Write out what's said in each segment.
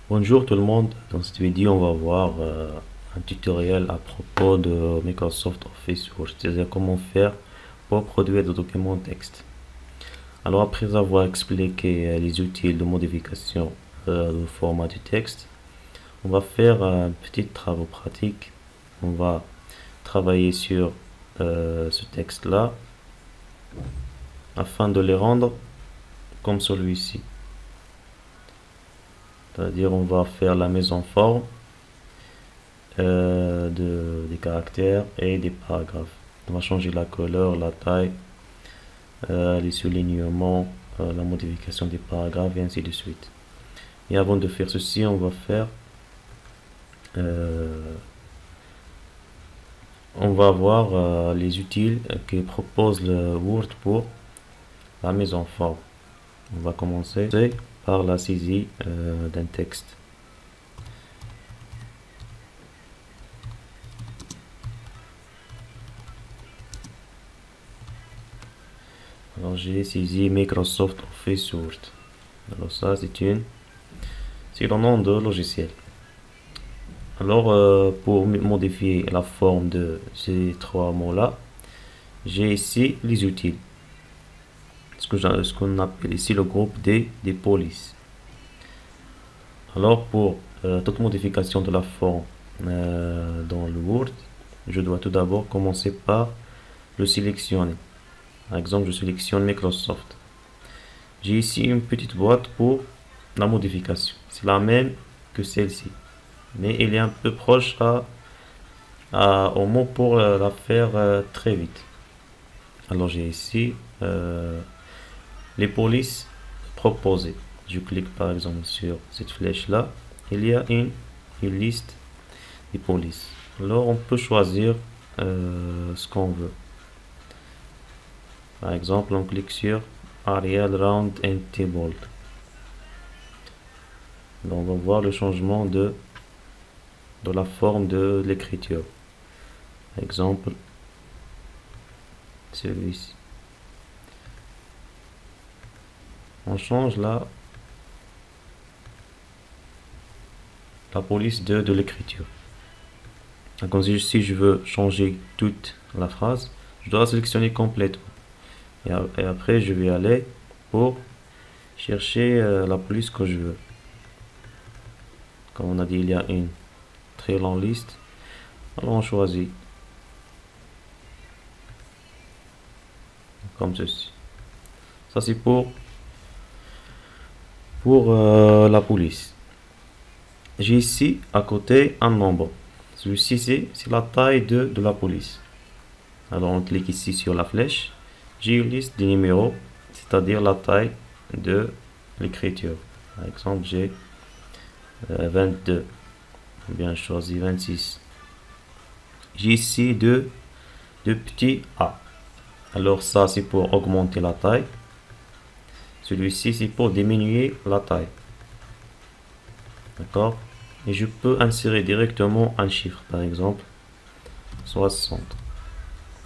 Bonjour tout le monde, dans cette vidéo on va voir un tutoriel à propos de Microsoft Office Word, c'est-à-dire comment faire pour produire des documents texte. Alors après avoir expliqué les outils de modification du format du texte, on va faire un petit travail pratique. On va travailler sur ce texte-là afin de les rendre comme celui-ci. C'est-à-dire on va faire la mise en forme des caractères et des paragraphes. On va changer la couleur, la taille, les soulignements, la modification des paragraphes et ainsi de suite. Et avant de faire ceci, on va voir les outils que propose le Word pour la mise en forme. On va commencer par la saisie d'un texte. Alors j'ai saisi Microsoft Office Word. Alors ça c'est le nom de logiciel. Alors pour modifier la forme de ces trois mots là, j'ai ici les outils. Ce qu'on appelle ici le groupe des polices. Alors pour toute modification de la forme dans le Word, je dois tout d'abord commencer par le sélectionner. Par exemple, je sélectionne Microsoft. J'ai ici une petite boîte pour la modification. C'est la même que celle-ci, mais elle est un peu proche au mot pour la faire très vite. Alors j'ai ici les polices proposées. Je clique par exemple sur cette flèche là. Il y a une liste des polices. Alors on peut choisir ce qu'on veut. Par exemple, on clique sur Arial Round and Table. Donc, on va voir le changement de la forme de l'écriture. Par exemple, celui-ci. On change la police de l'écriture. Donc, si je veux changer toute la phrase, je dois sélectionner complètement. Et après, je vais aller pour chercher la police que je veux. Comme on a dit, il y a une très longue liste. Alors, on choisit. Comme ceci. Ça, c'est pour la police. J'ai ici à côté un nombre. Celui-ci, c'est la taille de la police. Alors, on clique ici sur la flèche. J'ai une liste des numéros, c'est-à-dire la taille de l'écriture. Par exemple, j'ai 22. Bien choisi 26. J'ai ici deux petits A. Alors ça, c'est pour augmenter la taille. Celui-ci, c'est pour diminuer la taille. D'accord? Et je peux insérer directement un chiffre, par exemple 60.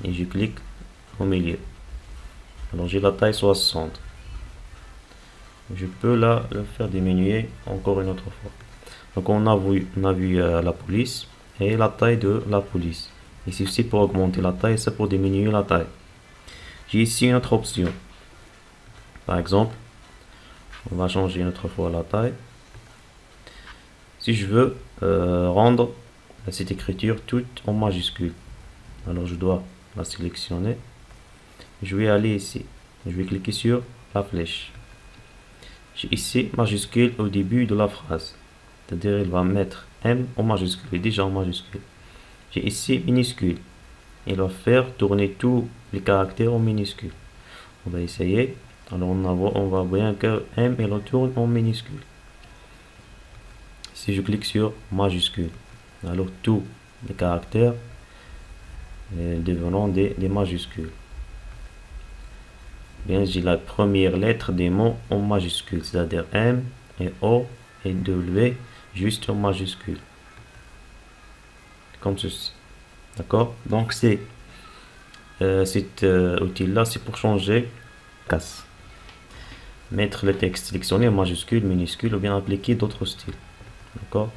Et je clique au milieu. Alors j'ai la taille 60. Je peux le faire diminuer encore une autre fois. Donc on a vu la police et la taille de la police. Et ceci pour augmenter la taille, c'est pour diminuer la taille. J'ai ici une autre option. Par exemple, on va changer une autre fois la taille. Si je veux rendre cette écriture toute en majuscule, alors je dois la sélectionner. Je vais aller ici. Je vais cliquer sur la flèche. J'ai ici majuscule au début de la phrase. C'est-à-dire, il va mettre M en majuscule. Il est déjà en majuscule. J'ai ici minuscule. Il va faire tourner tous les caractères en minuscule. On va essayer. Alors, on voit bien que M, il tourne en minuscule. Si je clique sur majuscule, alors tous les caractères deviendront des majuscules. Bien, j'ai la première lettre des mots en majuscule, c'est-à-dire M et O et W juste en majuscule. Comme ceci. D'accord? Donc cet outil-là, c'est pour changer mettre le texte sélectionné en majuscule, minuscule ou bien appliquer d'autres styles. D'accord?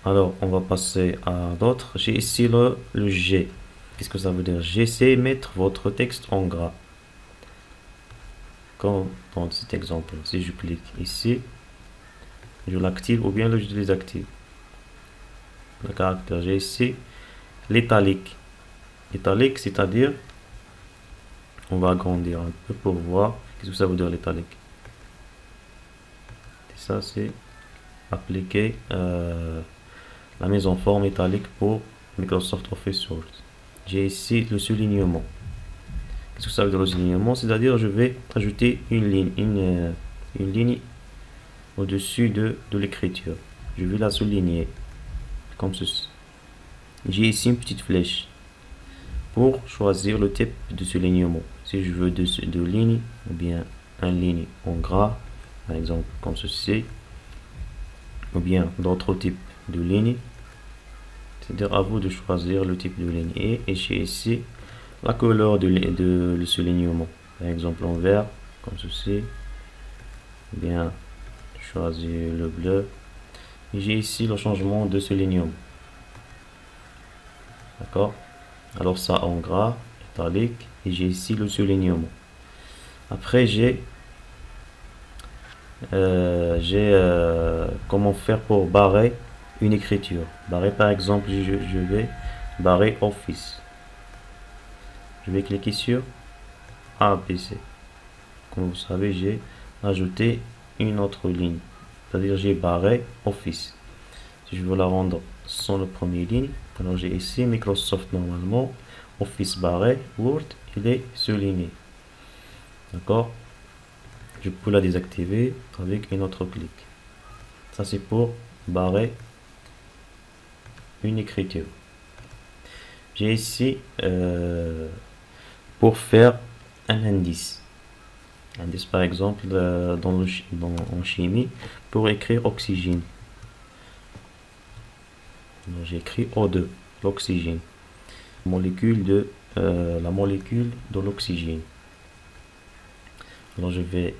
Alors, on va passer à d'autres. J'ai ici le G. Qu'est-ce que ça veut dire? G, c'est mettre votre texte en gras. Comme dans cet exemple, si je clique ici, je l'active ou bien je désactive. Le caractère G ici, l'italique. L'italique, c'est-à-dire, on va agrandir un peu pour voir qu'est-ce que ça veut dire l'italique. Et ça, c'est appliquer la mise en forme italique pour Microsoft Office Word. J'ai ici le soulignement. Qu'est-ce que ça veut dire le soulignement? C'est-à-dire je vais ajouter une ligne au-dessus de l'écriture. Je vais la souligner comme ceci. J'ai ici une petite flèche pour choisir le type de soulignement. Si je veux deux lignes ou bien une ligne en gras, par exemple comme ceci, ou bien d'autres types de lignes, c'est-à-dire à vous de choisir le type de ligne. Et j'ai ici la couleur de le soulignement, par exemple en vert comme ceci, ou bien choisir le bleu. Et j'ai ici le changement de soulignement. D'accord? Alors ça en gras, italique, et j'ai ici le soulignement. Après j'ai comment faire pour barrer une écriture. Barrer par exemple, je vais barrer Office. Je vais cliquer sur ABC. Comme vous savez, j'ai ajouté une autre ligne. C'est-à-dire j'ai barré Office. Si je veux la rendre sans la première ligne, alors j'ai ici Microsoft normalement, Office barré, Word, il est souligné. D'accord? Je peux la désactiver avec un autre clic. Ça c'est pour barrer une écriture. J'ai ici pour faire un indice. Indice par exemple en chimie pour écrire oxygène. J'ai écrit O2, l'oxygène. La molécule de l'oxygène. Alors je vais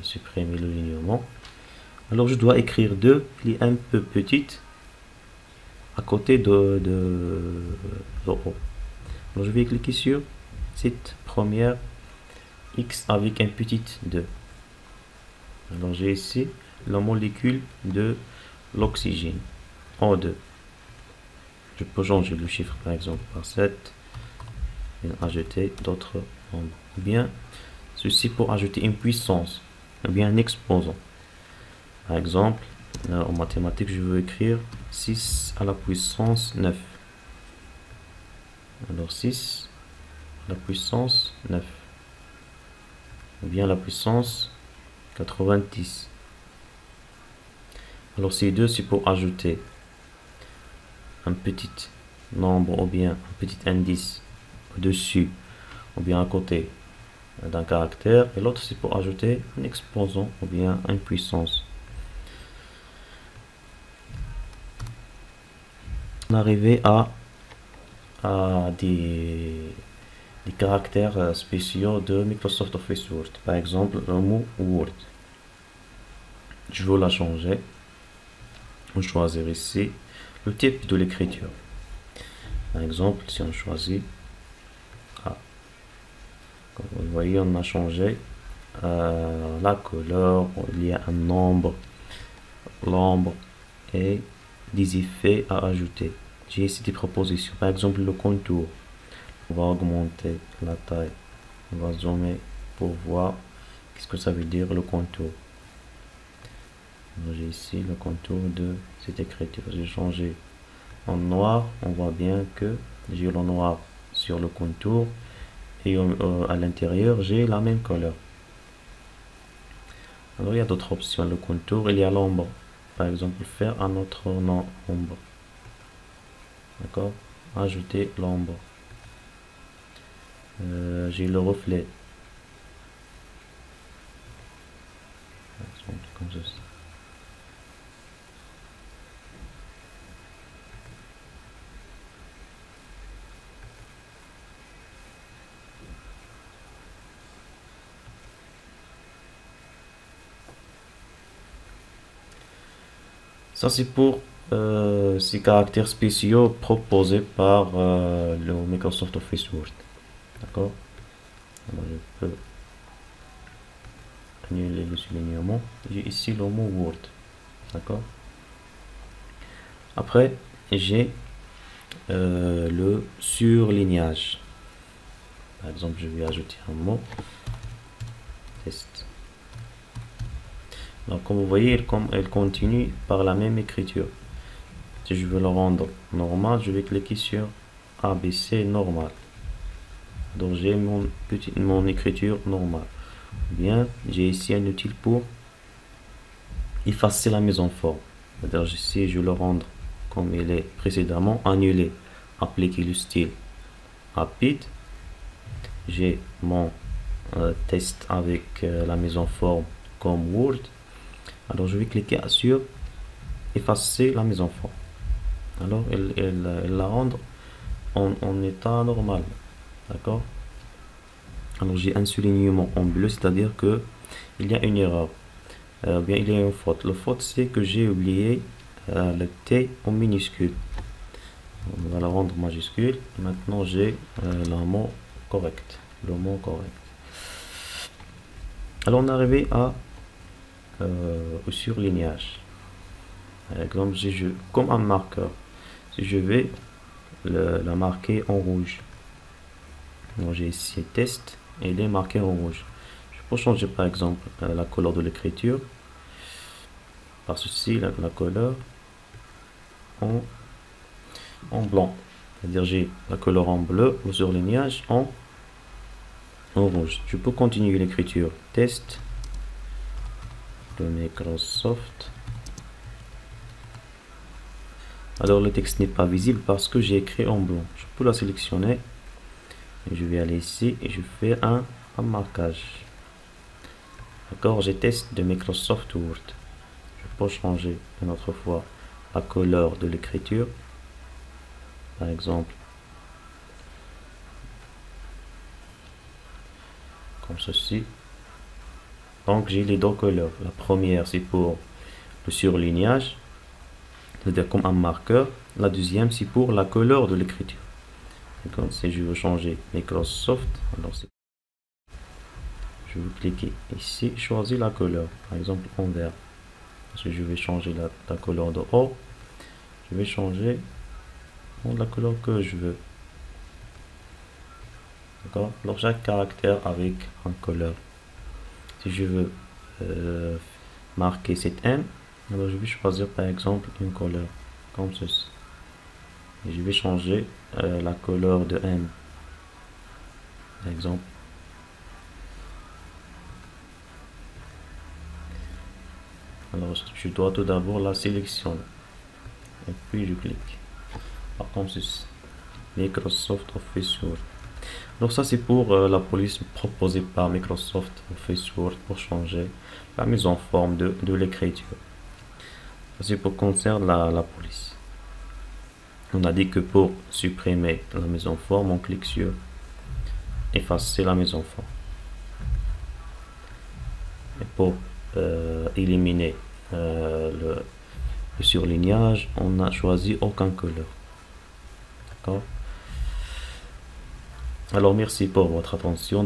supprimer le lignement. Alors je dois écrire deux qui est un peu petite à côté de O. Alors je vais cliquer sur cette première X avec un petit 2. Alors j'ai ici la molécule de l'oxygène O2. Je peux changer le chiffre par exemple par 7 et ajouter d'autres nombres. Ou bien ceci pour ajouter une puissance ou bien un exposant. Par exemple, en mathématiques, je veux écrire 6 à la puissance 9. Alors 6 à la puissance 9. Ou bien la puissance 90. Alors ces deux, c'est pour ajouter un petit nombre ou bien un petit indice au-dessus ou bien à côté d'un caractère. Et l'autre, c'est pour ajouter un exposant ou bien une puissance. On est arrivé à des caractères spéciaux de Microsoft Office Word. Par exemple, le mot Word. Je veux la changer. On choisit ici le type de l'écriture. Par exemple, si on choisit A. Comme vous voyez, on a changé la couleur. Il y a un nombre, l'ombre et des effets à ajouter. J'ai ici des propositions. Par exemple, le contour. On va augmenter la taille. On va zoomer pour voir qu'est-ce que ça veut dire le contour. J'ai ici le contour de cette écriture. J'ai changé en noir. On voit bien que j'ai le noir sur le contour et à l'intérieur j'ai la même couleur. Alors il y a d'autres options. Le contour, il y a l'ombre. Par exemple, faire un autre nom ombre. D'accord? Ajouter l'ombre. J'ai le reflet. Par exemple, comme ceci. Ça, c'est pour ces caractères spéciaux proposés par le Microsoft Office Word. D'accord? Alors, je peux annuler le soulignement. J'ai ici le mot Word. D'accord? Après, j'ai le surlignage. Par exemple, je vais ajouter un mot test. Donc, comme vous voyez, elle continue par la même écriture. Si je veux le rendre normal, je vais cliquer sur ABC normal. Donc, j'ai mon écriture normale. Bien, j'ai ici un outil pour effacer la mise en forme. C'est-à-dire, si je le rendre comme il est précédemment, annuler, appliquer le style rapide. J'ai mon test avec la mise en forme comme Word. Alors je vais cliquer sur effacer la mise en forme. Alors elle la rendre en état normal. D'accord? Alors j'ai un soulignement en bleu, c'est-à-dire que il y a une erreur. Bien il y a une faute. La faute c'est que j'ai oublié le T en minuscule. On va la rendre majuscule. Maintenant j'ai le mot correct. Alors on est arrivé au surlignage. Par exemple, comme un marqueur, si je vais la marquer en rouge. Donc j'ai ici test et il est marqué en rouge. Je peux changer par exemple la couleur de l'écriture par ceci, la couleur en blanc. C'est-à-dire j'ai la couleur en bleu, le surlignage en rouge. Je peux continuer l'écriture test de Microsoft. Alors le texte n'est pas visible parce que j'ai écrit en blanc. Je peux la sélectionner et je vais aller ici et je fais un marquage. D'accord, j'ai test de Microsoft Word. Je peux changer une autre fois la couleur de l'écriture. Par exemple, comme ceci. Donc j'ai les deux couleurs. La première c'est pour le surlignage, c'est-à-dire comme un marqueur. La deuxième c'est pour la couleur de l'écriture. Si je veux changer Microsoft, alors je vais cliquer ici, choisir la couleur, par exemple en vert. Si je vais changer la couleur de haut, je vais changer la couleur que je veux. D'accord? Alors chaque caractère avec une couleur. Si je veux marquer cette M, alors je vais choisir par exemple une couleur comme ceci. Et je vais changer la couleur de M. Par exemple. Alors je dois tout d'abord la sélectionner. Et puis je clique. Comme ceci. Microsoft Office Word. Donc ça c'est pour la police proposée par Microsoft Office Word pour changer la mise en forme de l'écriture. C'est pour concerne la police. On a dit que pour supprimer la mise en forme, on clique sur effacer la mise en forme. Et pour éliminer le surlignage, on n'a choisi aucun couleur. D'accord? Alors merci pour votre attention.